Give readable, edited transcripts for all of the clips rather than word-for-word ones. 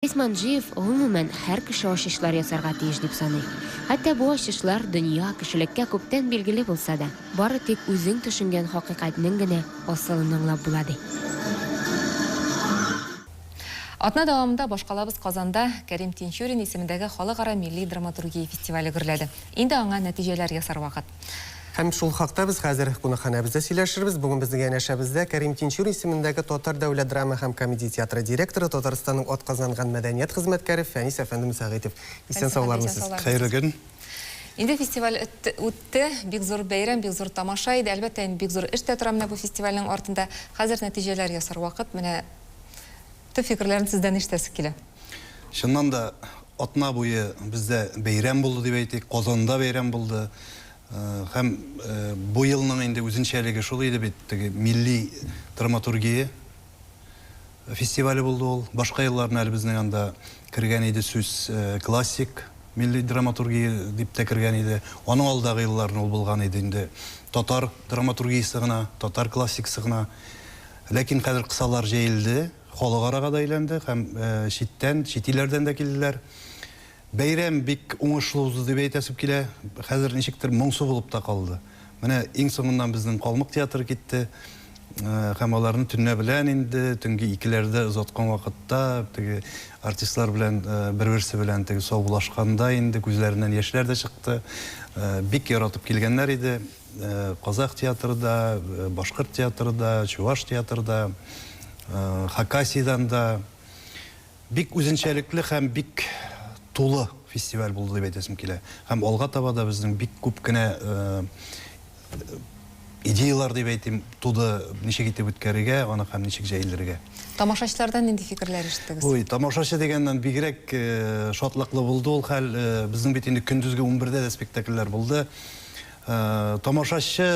Исманжиев гомумән һәр кеше ачышлар ясарга тиеш дип саный. Хәтта бу ачышлар дөнья кешелеккә күптән билгеле булса да, бары тик үзең төшенгән хакыйкатьнең генә асылын аңлап була ди. Атна дәвамында башкалабыз Казанда Кәрим Тинчурин исемендәге Халыкара милли драматургия фестивале гөрләде. Инде аңа нәтиҗәләр ясар вакыт. Һәм шул хакта без хәзер кунакханәбездә сөйләшербез. Бүген безнең янәшәбездә Кәрим Тинчурин исемендәге Татар дәүләт драма һәм комедия театры директоры, Татарстанның атказанган мәдәният хезмәткәре Фәнис әфәнде Мөсәгыйтов. Исән саулармысыз? Хәерле көн. Инде фестиваль үтте, бик зур бәйрәм, бик зур тамаша иде. Әлбәттә, бик зур эш тә тора менә бу фестивальнең артында. Хәзер нәтиҗәләр ясар вакыт. Менә төп фикерләрен сездән ишетәсе килә. Шуннан да атна буе бездә бәйрәм булды дип әйтик, Казанда бәйрәм булды. Һәм бу елның инде үзенчәлеге шул иде бит, милли драматургия фестивале булды ул. Башка елларны әле безнең анда кергән иде сүз классик милли драматургия дип тә кергән иде. Аның алдагы елларны ул булган иде инде татар драматургиясе гына, татар классикасы гына. Ләкин хәзер кысалар җәелде, халыкарага да әйләнде һәм читтән, чит илләрдән дә килделәр. Бәйрәм бик уңышлы узды дип әйтәсем килә. Хәзер ничектер моңсу булып та калды. Менә иң соңыннан безнең Калмык театры китте. Һәм аларны төнне белән инде, төнге 2ләрдә узаткан вакытта теге артистлар белән бер-берсе белән теге саубулашканда инде күзләреннән яшьләр дә чыкты. Бик яратып килгәннәр иде. Казак театрында, Башкорт театрында, Чуваш театрында, Хакасидан да бик үзенчәлекле һәм бик тулы фестиваль булды дип әйтәсем килә. Һәм алга таба да безнең бик күп кенә идеялар дип әйтим туды, ничек итеп үткәрергә, аны һәм ничек җәелергә. Тамашачылардан нинди фикерләр ишеттегез? Ой, тамашачы дигәннән бигрәк шатлыклы булды ул хәл. Безнең бит инде көндезге 11дә дә спектакльләр булды. Тамашачы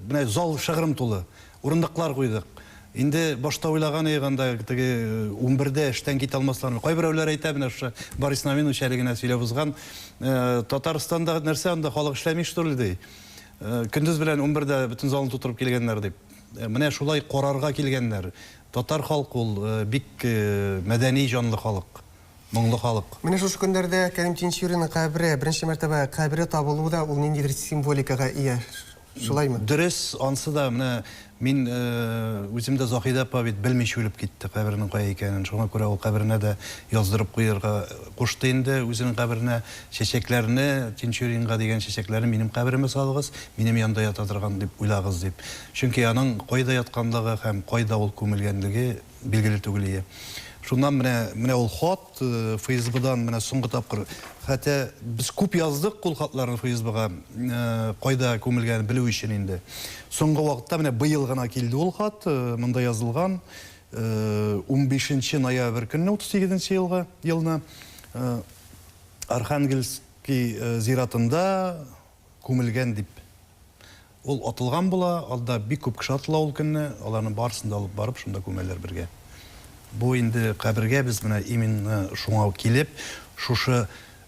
менә зал шыгрым тулы. Урындыклар куйдык. Инде башта уйлаган ягында теге 11дә эштән китә алмасларны. Кайберәүләр әйтә, менә шу Борис Намин үчәлегенә сөйләп узган. Татарстанда нәрсә анда халык эшләми шулай ди. Көндез белән 11дә бөтен залны тутырып килгәннәр дип. Менә шулай карарга килгәннәр. Татар халкы ул бик мәдәни җанлы халык. Моңлы халык. Менә шушы көндәрдә Кәрим Тинчуринның кабере, беренче мәртәбә кабере табылуы да ул ниндидер символикага ия. Шулаймы? Дөрес, ансы да менә мин үзем дә Заһида апа бит белмичә үлеп китте кабернең кая икәнен. Шуңа күрә ул каберенә дә яздырып куярга кушты инде. Үзенең каберенә чәчәкләрне, Тинчуринга дигән чәчәкләрне минем каберемә салыгыз, минем янда ята торган дип уйлагыз дип. Чөнки аның кайда ятканлыгы һәм кайда ул күмелгәнлеге билгеле түгел иде. Шуннан менә ул хат ФСБдан менә соңгы тапкыр. Хәтта без күп яздык ул хатларны ФСБга кайда күмелгәнен белү өчен инде. Соңгы вакытта менә быел гына килде ул хат, монда язылган 15 ноябрь көнне 38 елны Архангельский зиратында күмелгән дип. Ул атылган була, алда бик күп кеше атыла ул көнне, аларны барсын да алып барып шунда күмәләр бергә. Бу инде кабергә без менә именно шуңа килеп, шушы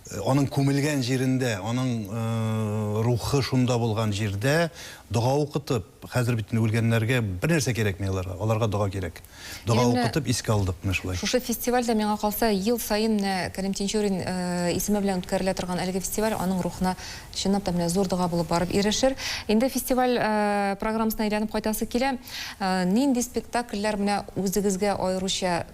аның күмелгән җирендә, аның рухы шунда булган җирдә дуга укытып, хәзер бит үлгәннәргә бер нәрсә кирәкми аларга дуга кирәк. Дуга укытып искә алдык менә шулай. Шушы фестивальдә миңа калса ел сайын Кәрим Тинчурин исеме белән үткәрелә торган әлеге фестиваль аның рухына чынлап та менә зур дуга булып барып ирешер. Инде фестиваль программасына әйләнеп кайтасы килә. Нинди спектакльләр менә үзегезгә аеруча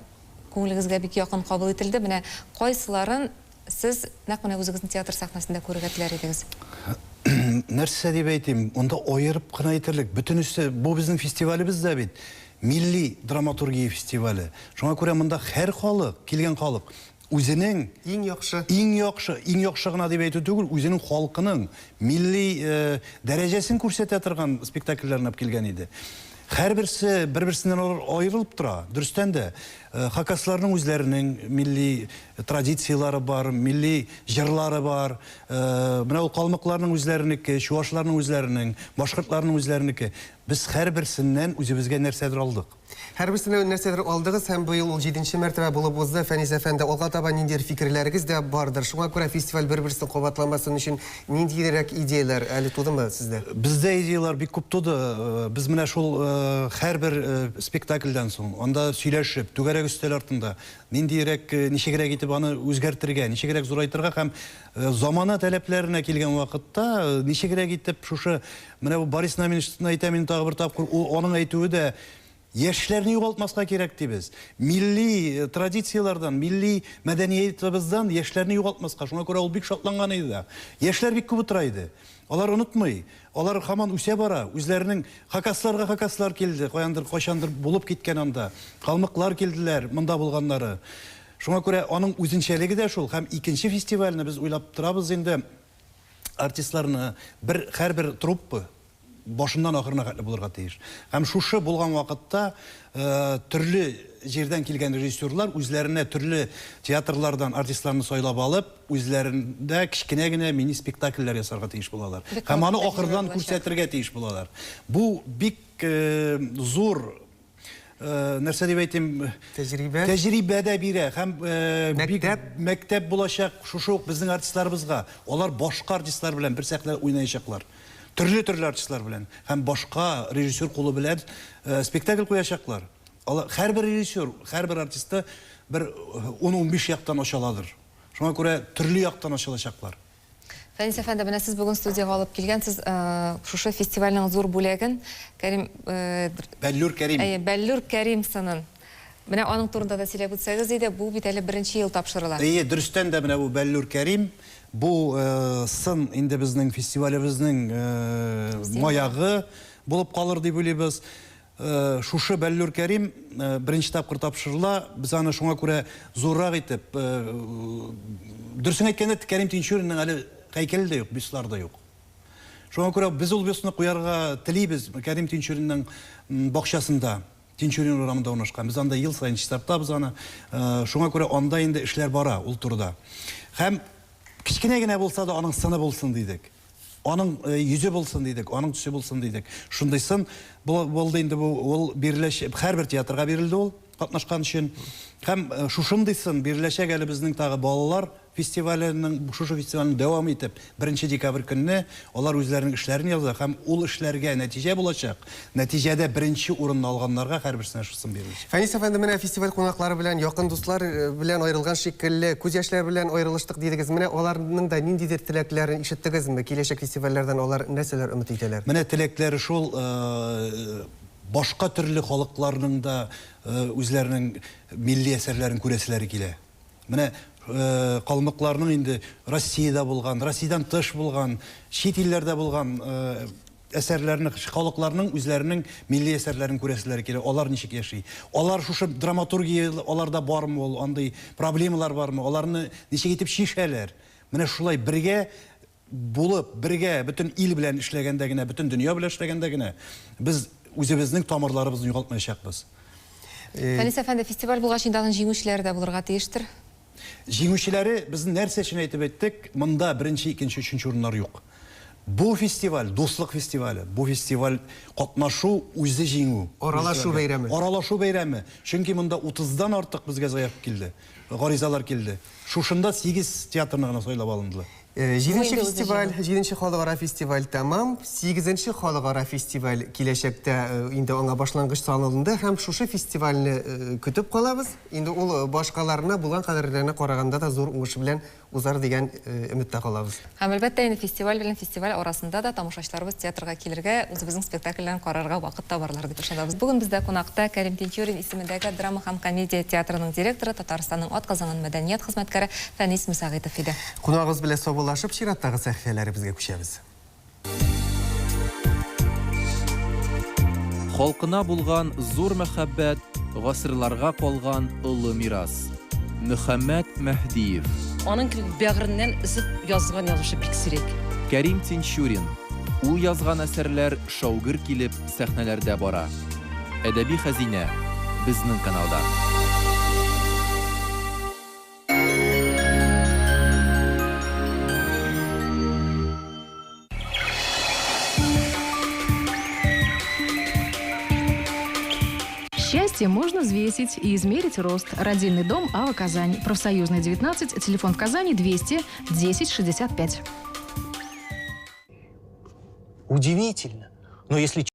күңелегезгә бик якын кабул ителде? Менә кайсыларын сез нәкъ менә үзегезнең театр сәхнәсендә күрергә теләр идегез? Нәрсә дип әйтим, онда аерып кына әйтерлек. Бөтенесе бу безнең фестивалебез дә бит. Милли драматургия фестивале. Шуңа күрә монда һәр халык, килгән халык үзенең иң яхшы гына дип әйтү түгел, үзенең халкының милли дәрәҗәсен күрсәтә торган спектакльләрне килгән иде. Һәрберсе бер-берсеннән аерылып тора. Дөрестән дә хакасларның үзләренең милли традициялары бар, милли җырлары бар. Менә ул калмыкларның үзләренеке, чуашларның үзләренең, башкортларның үзләренеке. Без һәрберсеннән үзебезгә нәрсәдер алдык. Һәрберсеннән нәрсәдер алдыгыз һәм быел ул 7нче мәртәбә булып узды. Фәнис әфәнде, алга таба ниндидер фикерләрегез дә бардыр. Шуңа күрә фестиваль бер-берсен кабатламасын өчен ниндидер идеялар әле тудымы сездә? Бездә идеялар бик күп туды. Без менә шул һәрбер спектакльдән соң анда сөйләшеп, түгәрәк дөңгелек өстел артында ниндирәк ничегрәк итеп аны үзгәртергә, ничегрәк зурайтырга һәм замана таләпләренә килгән вакытта ничегрәк итеп шушы менә бу Борис Наменовичтан әйтәм мин тагы бер тапкыр, аның әйтүе дә яшьләрне югалтмаска кирәк дибез. Милли традициялардан, милли мәдәниятебездән яшьләрне югалтмаска. Шуңа күрә ул бик шатланган иде. Яшьләр бик күп утыра иде. Алар онытмый. Алар һаман үсә бара. Үзләренең хакаслар килде. Кайчандыр булып киткән анда. Калмыклар килделәр, монда булганнары. Шуңа күрә аның үзенчәлеге дә шул. Һәм икенче фестивальне без уйлап торабыз инде. Артистларны һәрбер труппа башыннан ахырына хәтле булырга тиеш. Һәм шушы булган вакытта төрле җирдән килгән режиссерлар үзләренә төрле театрлардан артистларны сайлап алып, үзләрендә кичкенә генә мини спектакльләр ясарга тиеш булалар. Һәм аны ахырдан күрсәтергә тиеш булалар. Бу бик зур нәрсә дип әйтим, тәҗрибә дә бирә. Һәм мәктәп булачак шушы безнең артистларыбызга. Алар башка артистлар белән бер сәхнәдә уйнаячаклар. Төрле артистлар белән һәм башка режиссер кулы белән спектакль куячаклар. Һәрбер режиссер, һәрбер артистты бер 10-15 яктан ачаладыр. Шуңа күрә төрле яктан ачылачаклар. Фәнис әфәнде, менә сез бүген студияга алып килгәнсез, шушы фестивальнең зур бүләген Бәллүр Кәрим сынын. Менә аның турында да сөйләп үтсәгез иде, бу бит әле беренче ел тапшырыла. Дөрестән дә менә бу Бәллүр Кәрим бу сын инде безнең фестивалебезнең маягы булып калыр дип уйлыйбыз. Шушы Бәллүр Кәрим беренче тапкыр тапшырыла. Без аны шуңа күрә зуррак итеп, дөресен әйткәндә, Кәрим Тинчуринның әле һәйкәле дә юк, бюстлары да юк. Шуңа күрә без ул бюстны куярга телибез Кәрим Тинчуринның бакчасында. Тинчурин урамында урнашкан. Без анда ел сайын чистартабыз аны. Шуңа күрә анда инде эшләр бара ул турыда. Һәм кичкенә генә булса да аның сыны булсын дидек. Аның йөзе булсын дидек, аның төсе булсын дидек. Шундый сын булды инде бу, ул биреләчәк, һәрбер театрга бирелде ул катнашкан өчен. Һәм шушындый сын биреләчәк әле безнең тагы балалар фестиваленең, шушы фестивальне дәвам итеп, 1 декабрь көнне алар үзләренең эшләрен яза һәм ул эшләргә нәтиҗә булачак. Нәтиҗәдә беренче урынны алганнарга һәрберсенә шусын биреләчәк. Фәнис әфәнде, менә фестиваль кунаклары белән, якын дуслар белән аерылган шикелле, күз яшьләр белән аерылыштык дидегез. Менә аларның да ниндидер теләкләрен ишеттегезме? Киләчәк фестивальләрдән алар нәрсәләр өмет итәләр? Менә теләкләре шул, башка төрле халыкларның да үзләренең милли әсәрләрен күрәселәре килә. Менә калмыкларның инде Россиядә булган, Россиядән тыш булган, чит илләрдә булган әсәрләрне, халыкларның үзләренең милли әсәрләрен күрәселәре килә. Алар ничек яши? Алар шушы драматургия аларда бармы, ул андый проблемалар бармы? Аларны ничек итеп шишәләр? Менә шулай бергә булып, бергә бөтен ил белән эшләгәндә генә, бөтен дөнья белән эшләгәндә генә без үзебезнең тамырларыбызны югалтмаячакбыз. Фәнис әфәнде, фестиваль булгач инде аның җиңүчеләре дә булырга тиештер. Җиңүчеләре безнең нәрсә өчен әйтеп әйттек, монда 1, 2, 3 урыннар юк. Бу фестиваль, дуслык фестивале, бу фестиваль катнашу, үзе җиңү. Аралашу бәйрәме. Аралашу бәйрәме. Чөнки монда 30дан артык безгә заявка килде, гаризалар килде. Шушында 8 театрны гына сайлап алындылар. 7-нче фестиваль, 7-нче халыкара фестиваль тамам, 8-нче халыкара фестиваль киләчәктә инде аңа башлангыч салынды һәм шушы фестивальне көтеп калабыз. Инде ул башкаларына булган кадерләренә караганда да зур уңыш белән узар дигән өметтә калабыз. Һәм әлбәттә инде фестиваль белән фестиваль арасында да тамашачыларыбыз театрга килергә, үзебезнең спектакльләрен карарга вакыт табарлар дип ышанабыз. Бүген бездә кунакта Кәрим Тинчурин исемендәге драма һәм комедия театрының директоры, Татарстанның атказанган мәдәният хезмәткәре Фәнис Мусагыйтов иде. Кунагыбыз белән саубуллашып, чираттагы сәхифәләребезгә күчәбез. Халкына булган зур мәхәббәт, гасырларга калган олы мирас. Мөхәммәд Мәһдиев. Аның бәгыреннән изеп язган язучы бик сирәк. Кәрим Тинчурин. Ул язган әсәрләр шаугыр килеп сәхнәләрдә бара. Әдәби хәзинә безнең каналда. Счастье можно взвесить и измерить рост. Родильный дом АВА Казань. Профсоюзная 19, телефон в Казани 200 10 65. Удивительно, но если